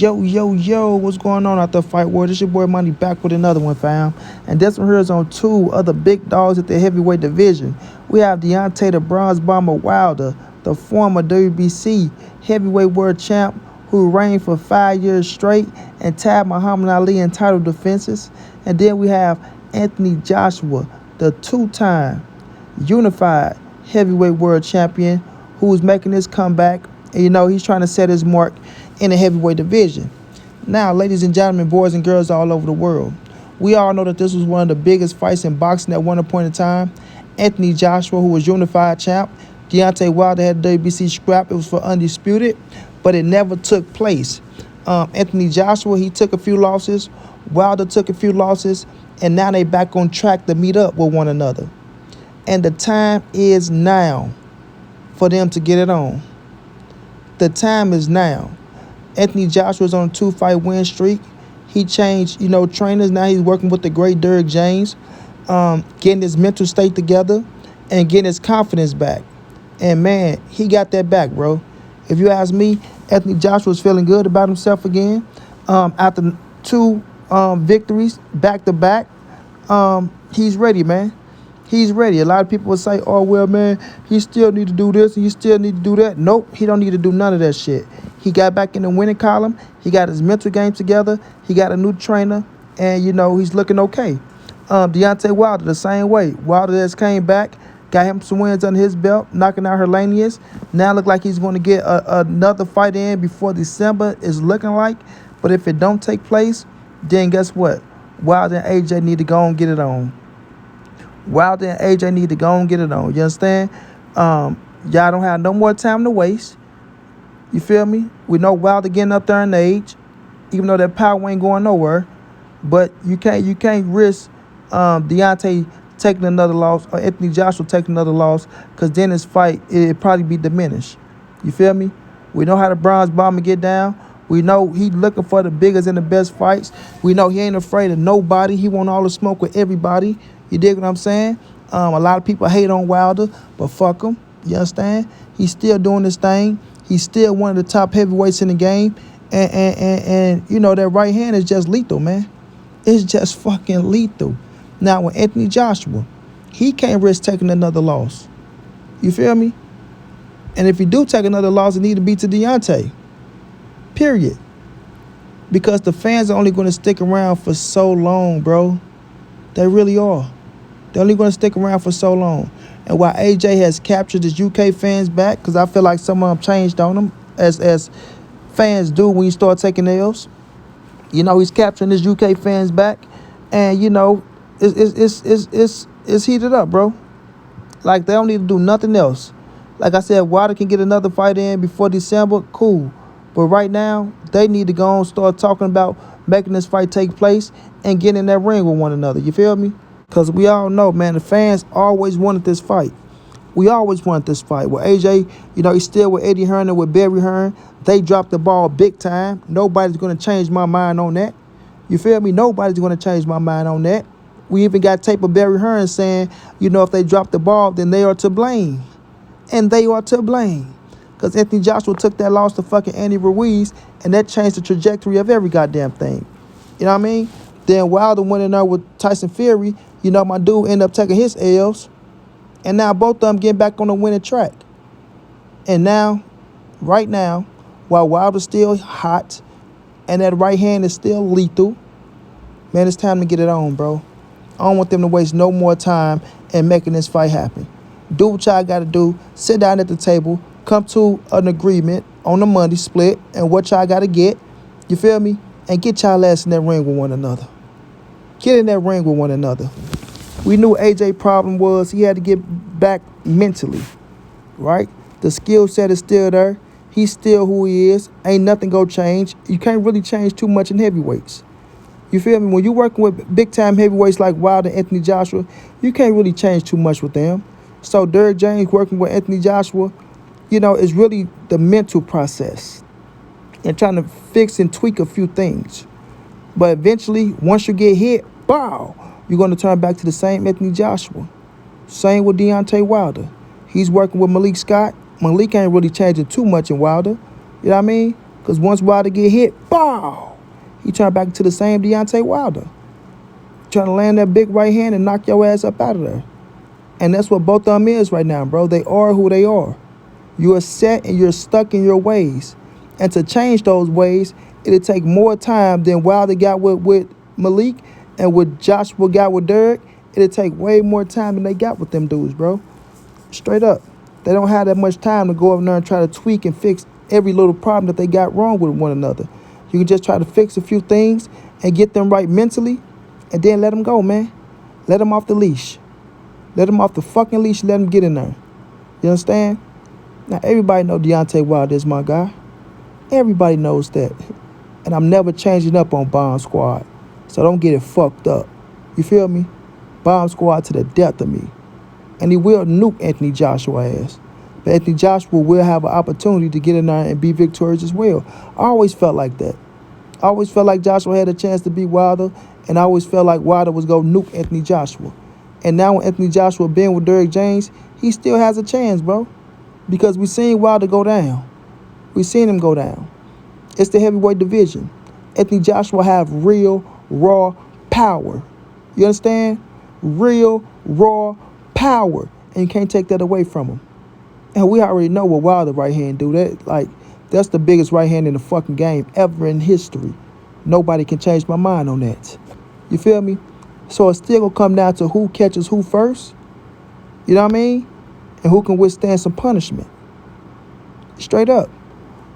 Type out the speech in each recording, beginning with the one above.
Yo, what's going on out there, Fight World? This your boy Money back with another one, fam. And this one here is on two other big dogs at the heavyweight division. We have Deontay the Bronze Bomber Wilder, the former WBC heavyweight world champ who reigned for 5 years straight and tied Muhammad Ali in title defenses. And then we have Anthony Joshua, the two-time unified heavyweight world champion who's making his comeback. And he's trying to set his mark in the heavyweight division. Now, ladies and gentlemen, boys and girls all over the world, we all know that this was one of the biggest fights in boxing at one point in time. Anthony Joshua, who was unified champ, Deontay Wilder had the WBC scrap. It was for undisputed, but it never took place. Anthony Joshua, he took a few losses. Wilder took a few losses, and now they back on track to meet up with one another. And the time is now for them to get it on. The time is now. Anthony Joshua's on a 2-fight win streak. He changed, trainers. Now he's working with the great Derrick James, getting his mental state together and getting his confidence back. And, man, he got that back, bro. If you ask me, Anthony Joshua's feeling good about himself again. After two victories back-to-back, he's ready, man. He's ready. A lot of people will say, oh, well, man, he still need to do this and he still need to do that. Nope, he don't need to do none of that shit. He got back in the winning column. He got his mental game together. He got a new trainer, and, he's looking okay. Deontay Wilder, the same way. Wilder just came back, got him some wins under his belt, knocking out Hellenius. Now look like he's going to get another fight in before December is looking like. But if it don't take place, then guess what? Wilder and AJ need to go and get it on. Wilder and AJ need to go and get it on. You understand? Y'all don't have no more time to waste. You feel me? We know Wilder getting up there in age, even though that power ain't going nowhere. But you can't risk Deontay taking another loss or Anthony Joshua taking another loss, because then his fight it'd probably be diminished. You feel me? We know how the Bronze Bomber get down. We know he looking for the biggest and the best fights. We know he ain't afraid of nobody. He want all the smoke with everybody. You dig what I'm saying? A lot of people hate on Wilder, but fuck him. You understand? He's still doing his thing. He's still one of the top heavyweights in the game. And that right hand is just lethal, man. It's just fucking lethal. Now, with Anthony Joshua, he can't risk taking another loss. You feel me? And if he do take another loss, it need to be to Deontay. Period. Because the fans are only going to stick around for so long, bro. They really are. They're only going to stick around for so long. And while AJ has captured his UK fans back, because I feel like some of them changed on him, as fans do when you start taking L's. He's capturing his UK fans back, and it's heated up, bro. Like, they don't need to do nothing else. Like I said, Wilder can get another fight in before December, cool. But right now, they need to go and start talking about making this fight take place and getting in that ring with one another. You feel me? Because we all know, man, the fans always wanted this fight. We always wanted this fight. Well, AJ, he's still with Eddie Hearn and with Barry Hearn. They dropped the ball big time. Nobody's going to change my mind on that. You feel me? Nobody's going to change my mind on that. We even got tape of Barry Hearn saying, if they drop the ball, then they are to blame. And they are to blame. Because Anthony Joshua took that loss to fucking Andy Ruiz, and that changed the trajectory of every goddamn thing. You know what I mean? Then Wilder went in there with Tyson Fury. My dude ended up taking his L's. And now both of them getting back on the winning track. And now, right now, while Wilder's still hot and that right hand is still lethal, man, it's time to get it on, bro. I don't want them to waste no more time in making this fight happen. Do what y'all got to do. Sit down at the table. Come to an agreement on the money split and what y'all got to get. You feel me? And get y'all ass in that ring with one another. Get in that ring with one another. We knew AJ's problem was he had to get back mentally, right? The skill set is still there. He's still who he is. Ain't nothing gonna change. You can't really change too much in heavyweights. You feel me? When you're working with big-time heavyweights like Wilder and Anthony Joshua, you can't really change too much with them. So Derrick James working with Anthony Joshua, is really the mental process and trying to fix and tweak a few things. But eventually, once you get hit, bow, you're going to turn back to the same Anthony Joshua. Same with Deontay Wilder. He's working with Malik Scott. Malik ain't really changing too much in Wilder. You know what I mean? Because once Wilder get hit, bow, he turned back into the same Deontay Wilder. Trying to land that big right hand and knock your ass up out of there. And that's what both of them is right now, bro. They are who they are. You are set and you're stuck in your ways. And to change those ways, it'll take more time than Wilder got with Malik and what Joshua got with Derek. It'll take way more time than they got with them dudes, bro. Straight up. They don't have that much time to go over there and try to tweak and fix every little problem that they got wrong with one another. You can just try to fix a few things and get them right mentally and then let them go, man. Let them off the leash. Let them off the fucking leash and let them get in there. You understand? Now, everybody know Deontay Wilder is my guy. Everybody knows that. And I'm never changing up on Bomb Squad. So don't get it fucked up. You feel me? Bomb Squad to the death of me. And he will nuke Anthony Joshua ass. But Anthony Joshua will have an opportunity to get in there and be victorious as well. I always felt like that. I always felt like Joshua had a chance to beat Wilder. And I always felt like Wilder was going to nuke Anthony Joshua. And now when Anthony Joshua been with Derek James, he still has a chance, bro. Because we seen Wilder go down. We seen him go down. It's the heavyweight division. Anthony Joshua have real, raw power. You understand? Real, raw power. And you can't take that away from him. And we already know what Wilder right hand do. That's the biggest right hand in the fucking game ever in history. Nobody can change my mind on that. You feel me? So it's still gonna come down to who catches who first. You know what I mean? And who can withstand some punishment. Straight up.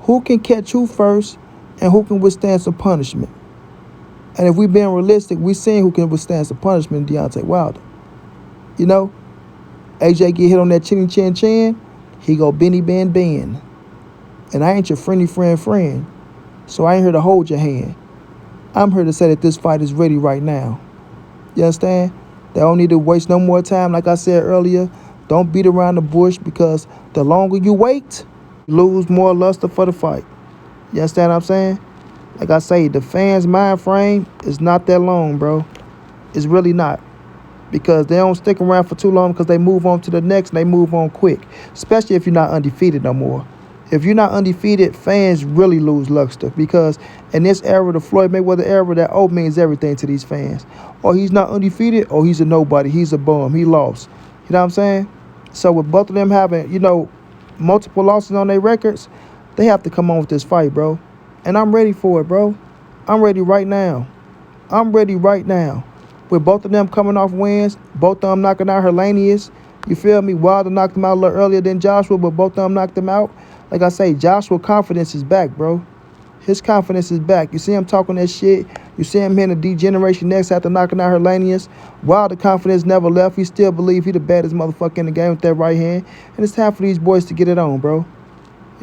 Who can catch who first and who can withstand some punishment. And if we being realistic, we seen who can withstand some punishment in Deontay Wilder. You know? AJ get hit on that chinny chin chin, he go Benny Ben Ben. And I ain't your friendly friend. So I ain't here to hold your hand. I'm here to say that this fight is ready right now. You understand? They don't need to waste no more time. Like I said earlier, don't beat around the bush because the longer you wait, you lose more luster for the fight. You understand what I'm saying? Like I say, the fans' mind frame is not that long, bro. It's really not. Because they don't stick around for too long because they move on to the next and they move on quick. Especially if you're not undefeated no more. If you're not undefeated, fans really lose luster because in this era, the Floyd Mayweather era, that O means everything to these fans. Or he's not undefeated, or he's a nobody. He's a bum. He lost. You know what I'm saying? So with both of them having, multiple losses on their records, they have to come on with this fight, bro. And I'm ready for it, bro. I'm ready right now. With both of them coming off wins, both of them knocking out Helenius. You feel me? Wilder knocked him out a little earlier than Joshua, but both of them knocked him out. Like I say, Joshua's confidence is back, bro. His confidence is back. You see him talking that shit. You see him hitting a degeneration next after knocking out Helenius. Wilder confidence never left. He still believes he the baddest motherfucker in the game with that right hand. And it's time for these boys to get it on, bro. You know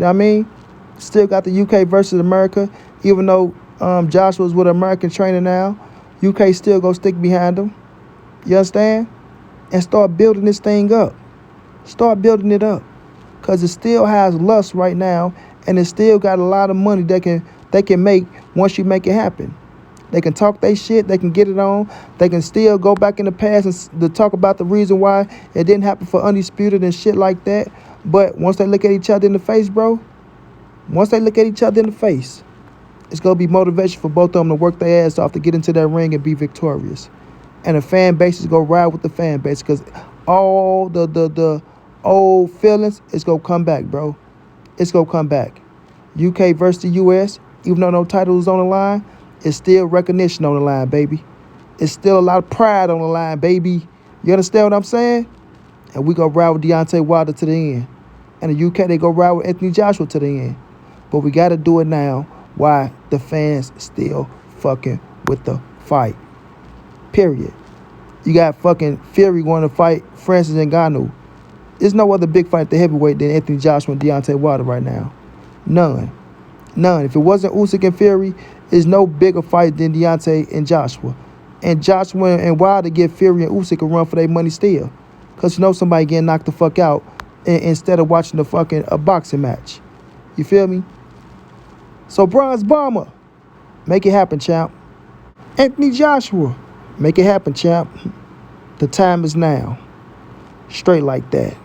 what I mean? Still got the UK versus America. Even though Joshua's with an American trainer now, UK still go stick behind him. You understand? And start building this thing up. Start building it up. Because it still has lust right now, and it still got a lot of money they can make once you make it happen. They can talk their shit, they can get it on, they can still go back in the past and to talk about the reason why it didn't happen for Undisputed and shit like that. But once they look at each other in the face, bro, it's going to be motivation for both of them to work their ass off to get into that ring and be victorious. And the fan base is going to ride with the fan base because all the old feelings, it's going to come back, bro. It's going to come back. UK versus the US, even though no title is on the line, it's still recognition on the line, baby. It's still a lot of pride on the line, baby. You understand what I'm saying? And we going to ride with Deontay Wilder to the end. And the UK, they go ride with Anthony Joshua to the end. But we got to do it now while the fans still fucking with the fight. Period. You got fucking Fury going to fight Francis Ngannou. There's no other big fight at the heavyweight than Anthony Joshua and Deontay Wilder right now. None. If it wasn't Usyk and Fury, there's no bigger fight than Deontay and Joshua. And Joshua and Wilder give Fury and Usyk a run for their money still. Because somebody getting knocked the fuck out instead of watching a boxing match. You feel me? So Bronze Bomber, make it happen, champ. Anthony Joshua, make it happen, champ. The time is now. Straight like that.